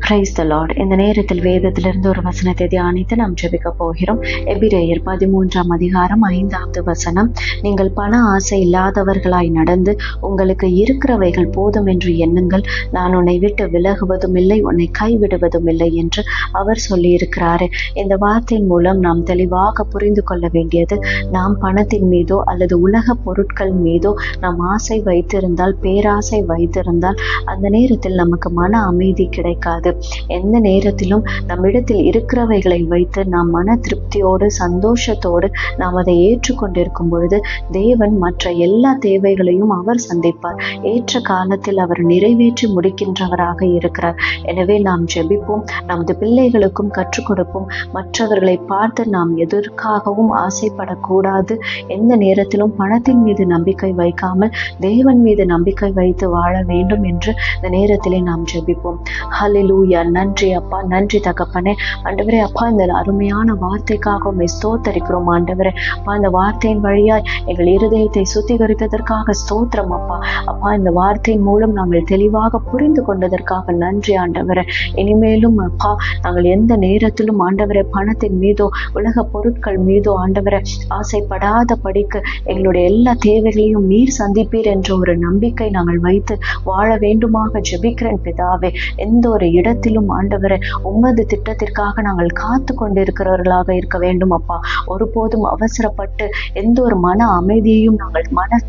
Praise the Lord. இந்த நேரத்தில் வேதத்திலிருந்து ஒரு வசனத்தை தியானித்து நாம் ஜெபிக்க போகிறோம். எபிரேயர் 13ஆம் அதிகாரம் 5வது வசனம். நீங்கள் பண ஆசை இல்லாதவர்களாய் நடந்து உங்களுக்கு இருக்கிறவைகள் போதும் என்று எண்ணுங்கள். நான் உன்னை விட்டு விலகுவதும் இல்லை, உன்னை கைவிடுவதும் இல்லை என்று அவர் சொல்லியிருக்கிறாரு. இந்த வார்த்தையின் மூலம் நாம் தெளிவாக புரிந்து கொள்ள வேண்டியது, நாம் பணத்தின் மீதோ அல்லது உலக பொருட்கள் மீதோ நாம் ஆசை வைத்திருந்தால், பேராசை வைத்திருந்தால், அந்த நேரத்தில் நமக்கு மன அமைதி கிடைக்காது. எந்த நேரத்திலும் நம்மிடத்தில் இருக்கிறவைகளை வைத்து நாம் மன திருப்தியோடு சந்தோஷத்தோடு நாம் அதை ஏற்றுக்கொண்டிருக்கும் பொழுது தேவன் மற்ற எல்லா தேவைகளையும் அவர் சந்திப்பார். ஏற்ற காலத்தில் அவர் நிறைவேற்றி முடிக்கின்றவராக இருக்கிறார். எனவே நாம் ஜெபிப்போம், நமது பிள்ளைகளுக்கும் கற்றுக் கொடுப்போம். மற்றவர்களை பார்த்து நாம் எதற்காகவும் ஆசைப்படக்கூடாது. எந்த நேரத்திலும் பணத்தின் மீது நம்பிக்கை வைக்காமல் தேவன் மீது நம்பிக்கை வைத்து வாழ வேண்டும் என்று இந்த நேரத்திலே நாம் ஜெபிப்போம். ஹல்லேலூயா. நன்றி அப்பா, நன்றி தகப்பனே. ஆண்டவரே அப்பா, இந்த அருமையான வார்த்தைக்காக உம்மை ஸ்தோத்தரிக்கிறோம் ஆண்டவரே. அப்பா, இந்த வார்த்தையின் வழியாய் எங்கள் இருதயத்தை சுத்திகரித்ததற்காக ஸ்தோத்திரம் அப்பா. அப்பா, இந்த வார்த்தையின் மூலம் நாங்கள் தெளிவாக புரிந்து கொண்டதற்காக நன்றி ஆண்டவரே. இனிமேலும் அப்பா, நாங்கள் எந்த நேரத்திலும் ஆண்டவரே பணத்தின் மீதோ உலக பொருட்கள் மீதோ ஆண்டவரே ஆசைப்படாத படிக்கு எங்களுடைய எல்லா தேவைகளையும் நீர் சந்திப்பீர் என்ற ஒரு நம்பிக்கை நாங்கள் வைத்து வாழ வேண்டுமாக ஜெபிக்கிறேன் பிதாவே. எந்த ஒரு இடத்திலும் ஆண்டவரே உமது திட்டத்திற்காக நாங்கள் காத்து கொண்டிருக்கிறவர்களாக இருக்க வேண்டும் அப்பா. ஒருபோதும் அவசரப்பட்டு எந்த ஒரு மன அமைதியையும் நாங்கள் மன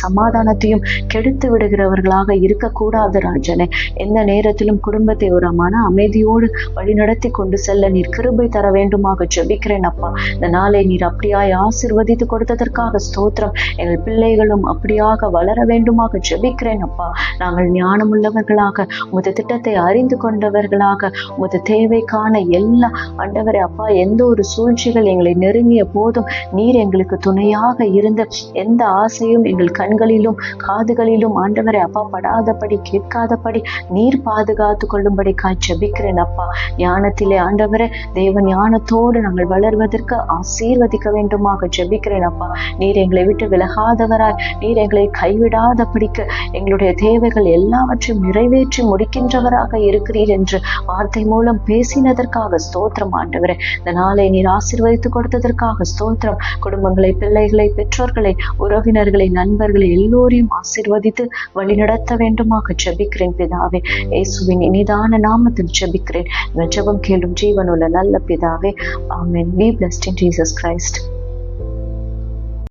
சமாதானத்தையும் கெடுத்து விடுகிறவர்களாக இருக்கக்கூடாது ராஜனே. எந்த நேரத்திலும் குடும்பத்தை ஒரு மன அமைதியோடு வழிநடத்தி கொண்டு செல்ல நீர் கிருபை தர வேண்டுமாக ஜெபிக்கிறேன் அப்பா. இந்த நாளை நீர் அப்படியாய் ஆசீர்வதித்து கொடுத்ததற்காக ஸ்தோத்திரம். எங்கள் பிள்ளைகளும் அப்படியாக வளர வேண்டுமாக ஜெபிக்கிறேன் அப்பா. நாங்கள் ஞானமுள்ளவர்களாக உமது திட்டத்தை அறிந்து கொண்டவர்களாக உமது தேவைக்கான எல்லா ஆண்டவரே அப்பா, எந்த ஒரு சூழ்ச்சிகள் எங்களை நெருங்கிய போதும் நீர் எங்களுக்கு துணையாக இருந்து எந்த ஆசையும் எங்கள் கண்களிலும் காதுகளிலும் ஆண்டவரே அப்பா படாதபடி கேட்காதபடி நீர் பாதுகாத்து கொள்ளும்படி ஜெபிக்கிறேன் அப்பா. ஞானத்திலே ஆண்டவரே தேவ ஞானத்தோடு நாங்கள் வளர்வதற்கு ஆசீர்வதிக்க வேண்டுமாக ஜெபிக்கிறேன் அப்பா. நீர் எங்களை விட்டு விலகாதவராய், நீர் எங்களை கைவிடாதபடிக்கு எங்களுடைய தேவைகள் எல்லாவற்றையும் நிறைவேற்றி முடிக்கின்றவராக இருக்கிறீர் என்று வார்த்தை மூலம் பேசினதற்காக ஸ்தோத்திரம் ஆண்டவரே. இந்த நாளை நீர் ஆசீர்வதித்து கொடுத்ததற்காக ஸ்தோத்திரம். குடும்பங்களை, பிள்ளைகளை, பெற்றோர்களை, உறவினர்களை, நண்பர்களை எல்லோரையும் ஆசீர்வதித்து வழிநடத்த வேண்டுமாக ஜெபிக்கிறேன் பிதாவே. இயேசுவின் இனிதான நாமத்தில் ஜெபிக்கிறேன். ஜெபம் கேளும் ஜீவனுள்ள நல்ல பிதாவே. ஆமென். Be blessed in Jesus Christ.